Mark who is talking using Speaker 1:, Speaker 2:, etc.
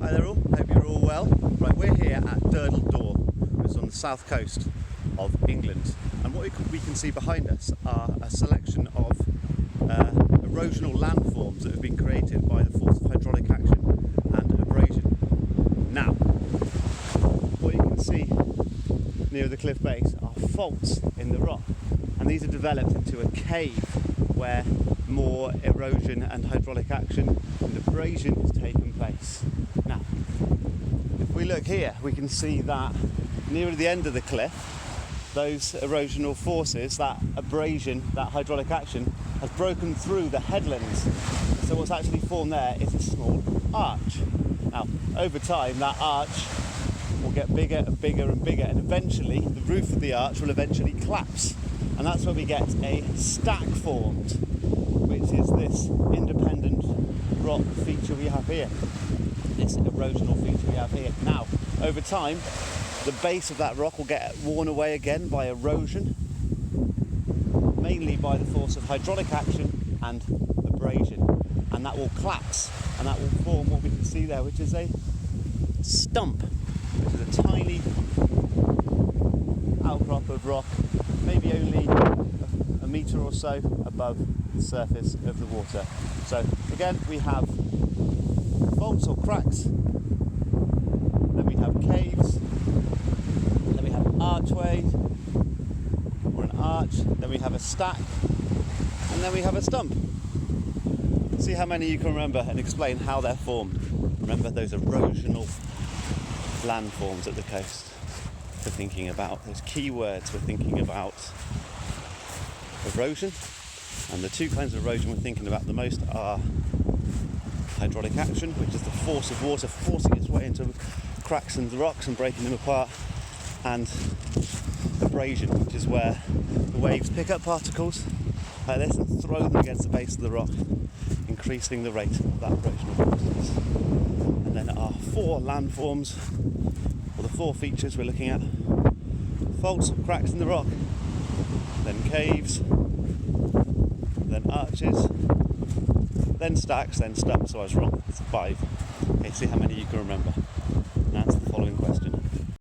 Speaker 1: Hi there all, hope you're all well. Right, we're here at Durdle, which is on the south coast of England, and what we can see behind us are a selection of erosional landforms that have been created by the force of hydraulic action and abrasion. Now, what you can see near the cliff base are faults in the rock, and these are developed into a cave where more erosion and hydraulic action and abrasion has taken place. Now, if we look here, we can see that near the end of the cliff, those erosional forces, that abrasion, that hydraulic action, has broken through the headlands. So what's actually formed there is a small arch. Now, over time, that arch will get bigger and bigger and bigger, and eventually the roof of the arch will eventually collapse. And that's where we get a stack formed, which is this independent rock feature we have here, this erosional feature we have here. Now, over time, the base of that rock will get worn away again by erosion, mainly by the force of hydraulic action and abrasion, and that will collapse, and that will form what we can see there, which is a stump, which is a tiny outcrop of rock, maybe only a metre or so above the surface of the water. So again, we have faults or cracks, then we have caves, then we have archway or an arch, then we have a stack, and then we have a stump. See how many you can remember and explain how they're formed. Remember those erosional landforms at the coast. We're thinking about those key words. We're thinking about erosion, and the two kinds of erosion we're thinking about the most are hydraulic action, which is the force of water forcing its way into cracks in the rocks and breaking them apart, and abrasion, which is where the waves pick up particles like this and throw them against the base of the rock, increasing the rate of that erosional process. And then our four landforms, or the four features we're looking at: faults, cracks in the rock, then caves, then arches, then stacks, then stumps. So I was wrong, it's 5. Okay, see how many you can remember. And answer the following question.